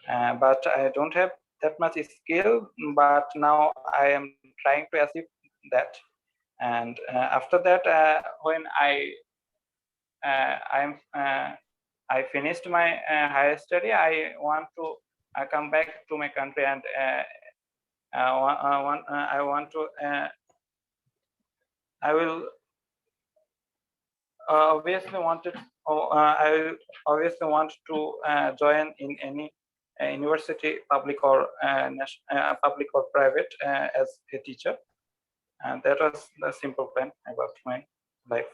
but I don't have that much skill. But now I am trying to achieve that. And after that, when I finished my higher study, I want to come back to my country, and I will obviously I obviously want to join in any university, public or public or private, as a teacher. And that was the simple plan about my life.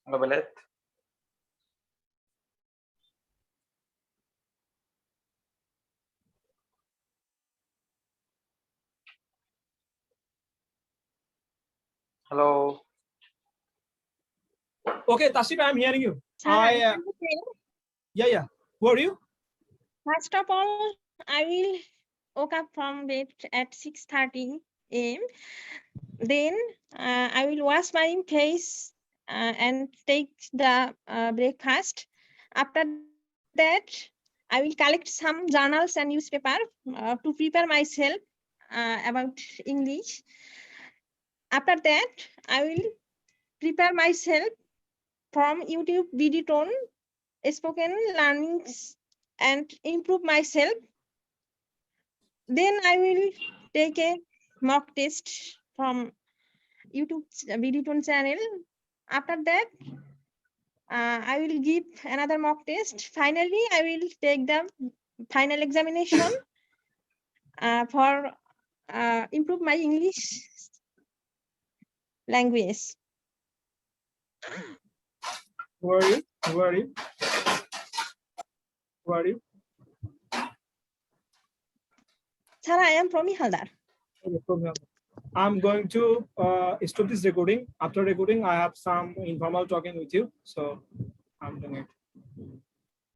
Novelet. Hello. Okay, Tashrif, I'm hearing you. Sir, Yeah. Who are you? first of all, I will woke up from bed at 6:30 a.m. Then I will wash my face and take the breakfast. After that, I will collect some journals and newspaper to prepare myself about English. After that, I will prepare myself from YouTube Videotone, spoken learnings, and improve myself. Then I will take a mock test from YouTube Videotone channel. After that, I will give another mock test. Finally, I will take the final examination for improve my English language. Who are you? Who are you? Who are you? Sir, I am from Ihaldar. Okay, program. I'm going to stop this recording. After recording, I have some informal talking with you. So I'm doing it.